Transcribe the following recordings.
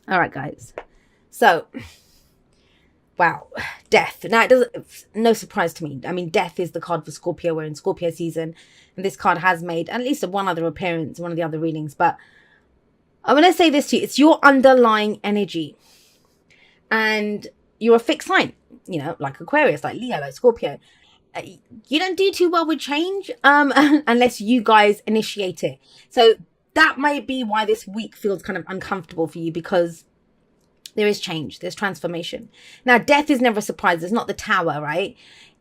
All right, guys. So, wow, death. Now, it doesn't, no surprise to me. I mean, death is the card for Scorpio. We're in Scorpio season, and this card has made at least one other appearance, one of the other readings. But I'm going to say this to you. It's your underlying energy. And you're a fixed sign, like Aquarius, like Leo, like Scorpio. You don't do too well with change unless you guys initiate it. So that might be why this week feels kind of uncomfortable for you, because there is change, there's transformation. Now, death is never a surprise. It's not the Tower, right?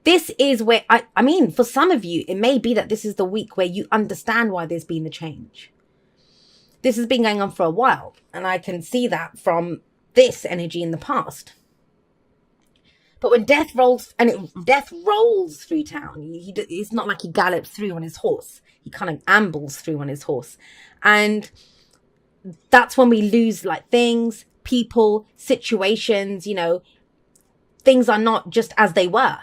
This is where, I mean, for some of you, it may be that this is the week where you understand why there's been the change. This has been going on for a while, and I can see that from this energy in the past. But when death rolls, death rolls through town, it's not like he gallops through on his horse. He kind of ambles through on his horse. And that's when we lose like things, people, situations, things are not just as they were.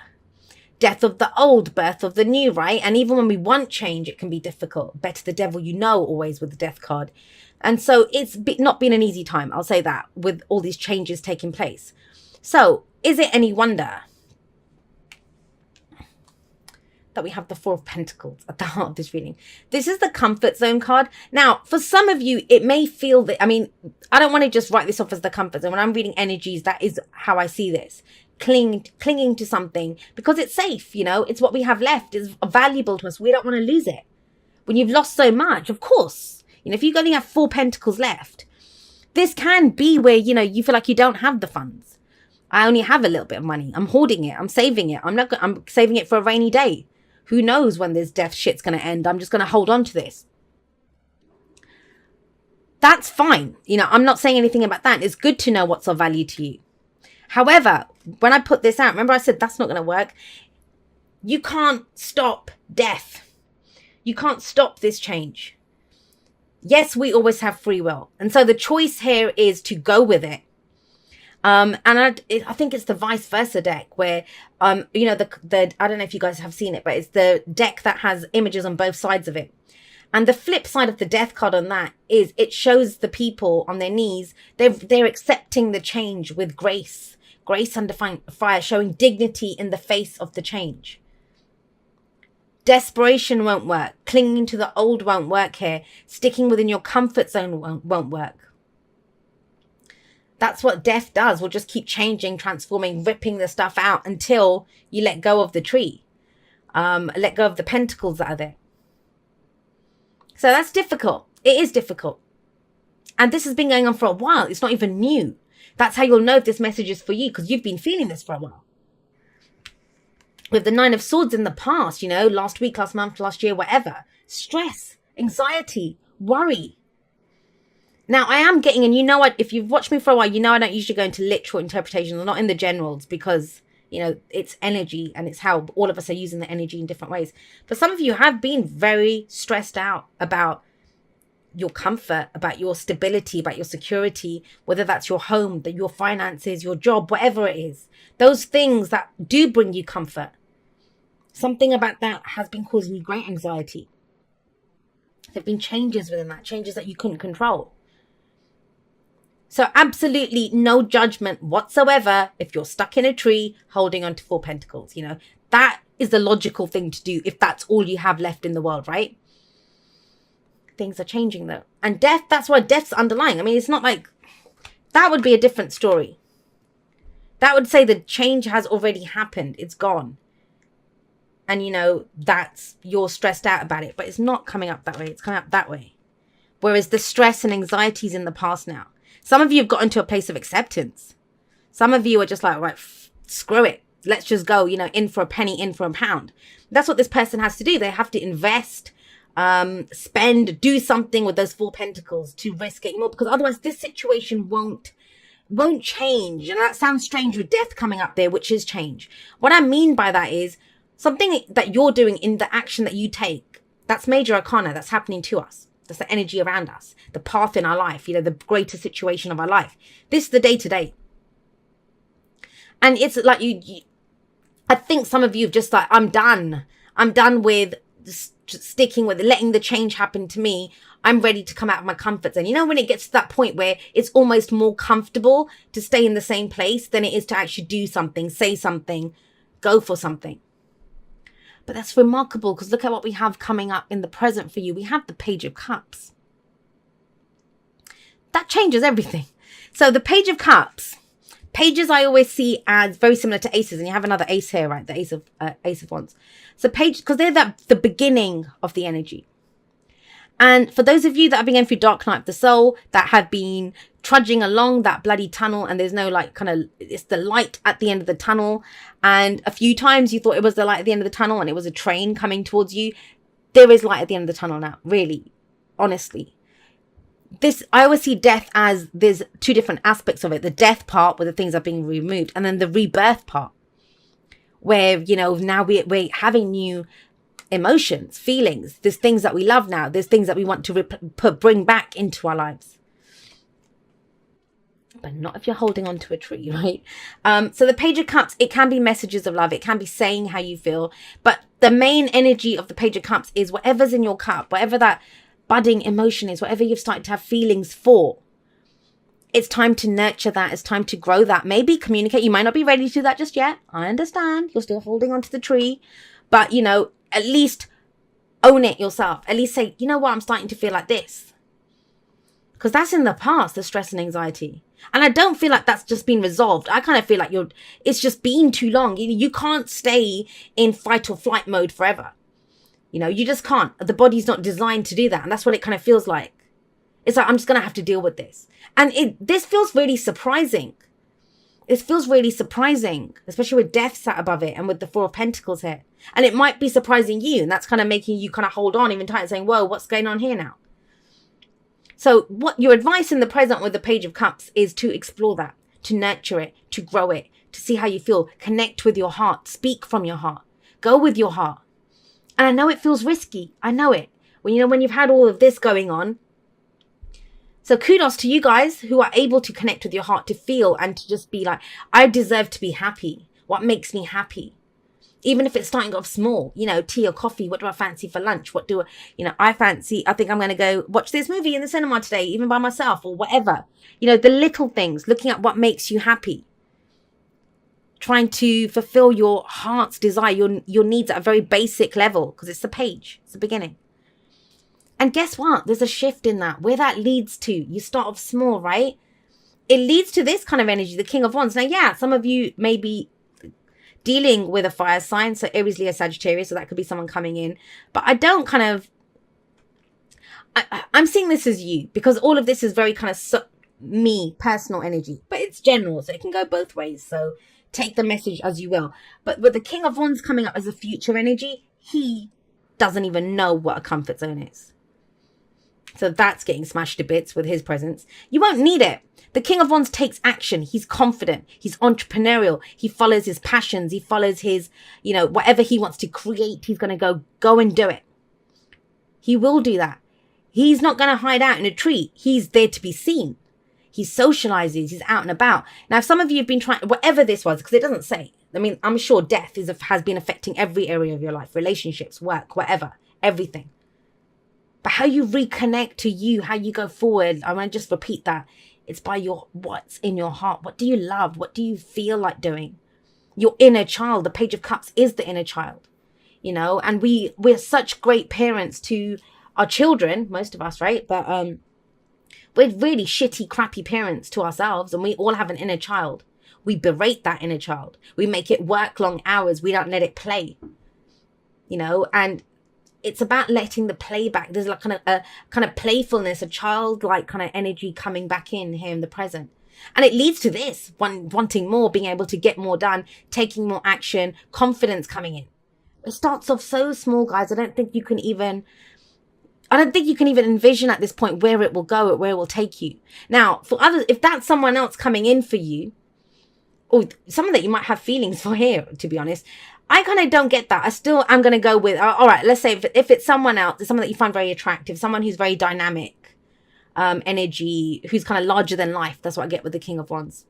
Death of the old, birth of the new, right? And even when we want change, it can be difficult. Better the devil you know, always with the death card. And so it's not been an easy time, I'll say that, with all these changes taking place. So is it any wonder that we have the Four of Pentacles at the heart of this reading? This is the comfort zone card. Now, for some of you, it may feel that, I don't want to just write this off as the comfort zone. When I'm reading energies, that is how I see this. Clinging to something because it's safe, it's what we have left, is valuable to us. We don't want to lose it. When you've lost so much, of course, if you only have 4 pentacles left, this can be where, you feel like you don't have the funds. I only have a little bit of money. I'm hoarding it. I'm saving it. I'm saving it for a rainy day. Who knows when this death shit's going to end? I'm just going to hold on to this. That's fine. I'm not saying anything about that. It's good to know what's of value to you. However, when I put this out, remember I said that's not going to work. You can't stop death. You can't stop this change. Yes, we always have free will. And so the choice here is to go with it. And I think it's the vice versa deck where, I don't know if you guys have seen it, but it's the deck that has images on both sides of it. And the flip side of the death card on that is it shows the people on their knees. They're accepting the change with grace. Grace under fire, showing dignity in the face of the change. Desperation won't work. Clinging to the old won't work here. Sticking within your comfort zone won't work. That's what death does. We'll just keep changing, transforming, ripping the stuff out until you let go of the tree. Let go of the pentacles that are there. So that's difficult. It is difficult. And this has been going on for a while. It's not even new. That's how you'll know if this message is for you, because you've been feeling this for a while. With the 9 of Swords in the past, last week, last month, last year, whatever. Stress, anxiety, worry. Now, I am getting, and if you've watched me for a while, I don't usually go into literal interpretations or not in the generals because, it's energy and it's how all of us are using the energy in different ways. But some of you have been very stressed out about your comfort, about your stability, about your security, whether that's your home, your finances, your job, whatever it is. Those things that do bring you comfort. Something about that has been causing you great anxiety. There have been changes within that, changes that you couldn't control. So absolutely no judgment whatsoever if you're stuck in a tree holding on to 4 pentacles. That is the logical thing to do if that's all you have left in the world, right? Things are changing though. And death, that's why death's underlying. It's not like that would be a different story. That would say the change has already happened. It's gone. And that's, you're stressed out about it, but it's not coming up that way. It's coming up that way. Whereas the stress and anxiety is in the past now. Some of you have gotten to a place of acceptance. Some of you are just like, right, screw it. Let's just go, in for a penny, in for a pound. That's what this person has to do. They have to invest, spend, do something with those 4 pentacles to risk it more, because otherwise this situation won't change. And that sounds strange with death coming up there, which is change. What I mean by that is something that you're doing in the action that you take. That's major arcana. That's happening to us. That's the energy around us, the path in our life, the greater situation of our life. This is the day-to-day. And it's like I think some of you have just like, I'm done with just sticking with it, letting the change happen to me. I'm ready to come out of my comfort zone. You know, when it gets to that point where it's almost more comfortable to stay in the same place than it is to actually do something, say something, go for something. But that's remarkable, because look at what we have coming up in the present for you. We have the Page of Cups. That changes everything. So the Page of Cups, pages I always see as very similar to aces, and you have another ace here, right? The Ace of Wands. So page, because they're the beginning of the energy. And for those of you that have been going through Dark Night of the Soul, that have been trudging along that bloody tunnel, and there's no like it's the light at the end of the tunnel, and a few times you thought it was the light at the end of the tunnel and it was a train coming towards you. There is light at the end of the tunnel now, really, honestly. I always see death as there's two different aspects of it. The death part, where the things are being removed, and then the rebirth part, where, you know, now we're having new emotions, feelings. There's things that we love now. There's things that we want to bring back into our lives. But not if you're holding on to a tree, right? So the Page of Cups, it can be messages of love. It can be saying how you feel. But the main energy of the Page of Cups is whatever's in your cup, whatever that budding emotion is, whatever you've started to have feelings for. It's time to nurture that. It's time to grow that. Maybe communicate. You might not be ready to do that just yet. I understand. You're still holding on to the tree. But, you know, at least own it yourself. At least say, you know what, I'm starting to feel like this. Because that's in the past, the stress and anxiety. And I don't feel like that's just been resolved. I kind of feel like it's just been too long. You can't stay in fight or flight mode forever. You know, you just can't. The body's not designed to do that. And that's what it kind of feels like. It's like, I'm just going to have to deal with this. And this feels really surprising. It feels really surprising, especially with death sat above it and with the Four of Pentacles here. And it might be surprising you. And that's kind of making you kind of hold on even tight and saying, whoa, what's going on here now? So what your advice in the present with the Page of Cups is to explore that, to nurture it, to grow it, to see how you feel, connect with your heart, speak from your heart, go with your heart. And I know it feels risky. I know it. When you've had all of this going on. So kudos to you guys who are able to connect with your heart, to feel and to just be like, I deserve to be happy. What makes me happy? Even if it's starting off small, you know, tea or coffee. What do I fancy for lunch? I think I'm going to go watch this movie in the cinema today, even by myself or whatever. You know, the little things, looking at what makes you happy. Trying to fulfill your heart's desire, your needs at a very basic level, because it's the page, it's the beginning. And guess what? There's a shift in that. Where that leads to, you start off small, right? It leads to this kind of energy, the King of Wands. Now, yeah, some of you may be dealing with a fire sign, so Aries, Leo, Sagittarius, so that could be someone coming in. But I don't kind of, I'm seeing this as you, because all of this is very kind of me, personal energy. But it's general, so it can go both ways. So take the message as you will. But with the King of Wands coming up as a future energy, he doesn't even know what a comfort zone is. So that's getting smashed to bits with his presence. You won't need it. The King of Wands takes action. He's confident. He's entrepreneurial. He follows his passions. He follows his, you know, whatever he wants to create, he's going to go and do it. He will do that. He's not going to hide out in a tree. He's there to be seen. He socializes. He's out and about. Now, if some of you have been trying, whatever this was, because it doesn't say. I mean, I'm sure death has been affecting every area of your life, relationships, work, whatever, everything. But how you reconnect to you, how you go forward, I want to just repeat that. It's by what's in your heart. What do you love? What do you feel like doing? Your inner child. The Page of Cups is the inner child, you know, and we're such great parents to our children, most of us, right? But we're really shitty, crappy parents to ourselves, and we all have an inner child. We berate that inner child. We make it work long hours. We don't let it play, you know, and it's about letting the play back. There's like a kind of playfulness, a childlike kind of energy coming back in here in the present. And it leads to this, wanting more, being able to get more done, taking more action, confidence coming in. It starts off so small, guys. I don't think you can even envision at this point where it will go, where it will take you. Now, for others, if that's someone else coming in for you, or someone that you might have feelings for here, to be honest, I kind of don't get that. I'm going to go with, all right, let's say if it's someone else, someone that you find very attractive, someone who's very dynamic, energy, who's kind of larger than life. That's what I get with the King of Wands.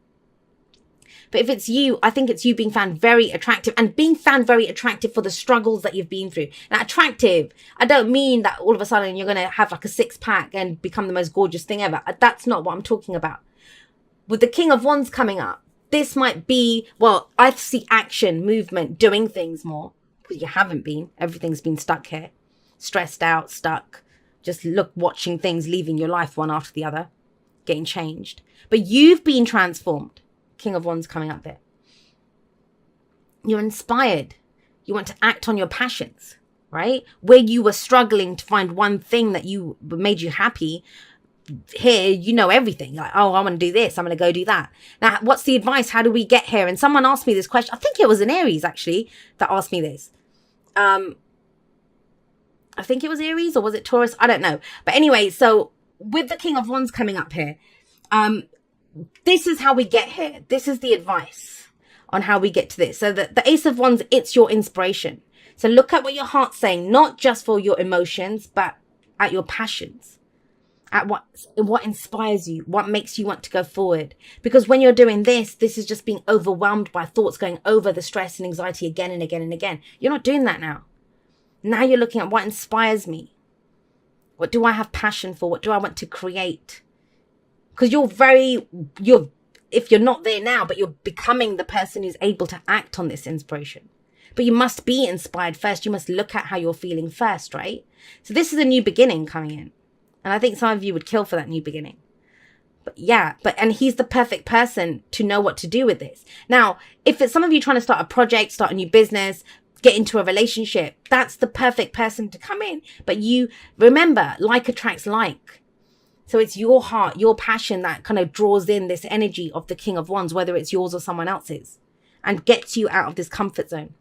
But if it's you, I think it's you being found very attractive, and being found very attractive for the struggles that you've been through. Now, attractive, I don't mean that all of a sudden you're going to have like a 6-pack and become the most gorgeous thing ever. That's not what I'm talking about. With the King of Wands coming up, this might be, well, I see action, movement, doing things more. Because you haven't been. Everything's been stuck here. Stressed out, stuck. Just watching things, leaving your life one after the other. Getting changed. But you've been transformed. King of Wands coming up there. You're inspired. You want to act on your passions, right? Where you were struggling to find one thing that made you happy, here you know everything. Like, oh, I want to do this, I'm going to go do that. Now, what's the advice? How do we get here? And someone asked me this question. I think it was an Aries actually that asked me this. I think it was Aries, or was it Taurus? I don't know. But anyway, so with the King of Wands coming up here, this is how we get here. This is the advice on how we get to this. So the Ace of Wands, it's your inspiration. So look at what your heart's saying, not just for your emotions, but at your passions. At what inspires you, what makes you want to go forward. Because when you're doing this is just being overwhelmed by thoughts going over the stress and anxiety again and again and again. You're not doing that now. Now you're looking at what inspires me. What do I have passion for? What do I want to create? Because if you're not there now, but you're becoming the person who's able to act on this inspiration. But you must be inspired first. You must look at how you're feeling first, right? So this is a new beginning coming in. And I think some of you would kill for that new beginning. But yeah, and he's the perfect person to know what to do with this. Now, if it's some of you trying to start a project, start a new business, get into a relationship, that's the perfect person to come in. But you remember, like attracts like. So it's your heart, your passion that kind of draws in this energy of the King of Wands, whether it's yours or someone else's, and gets you out of this comfort zone.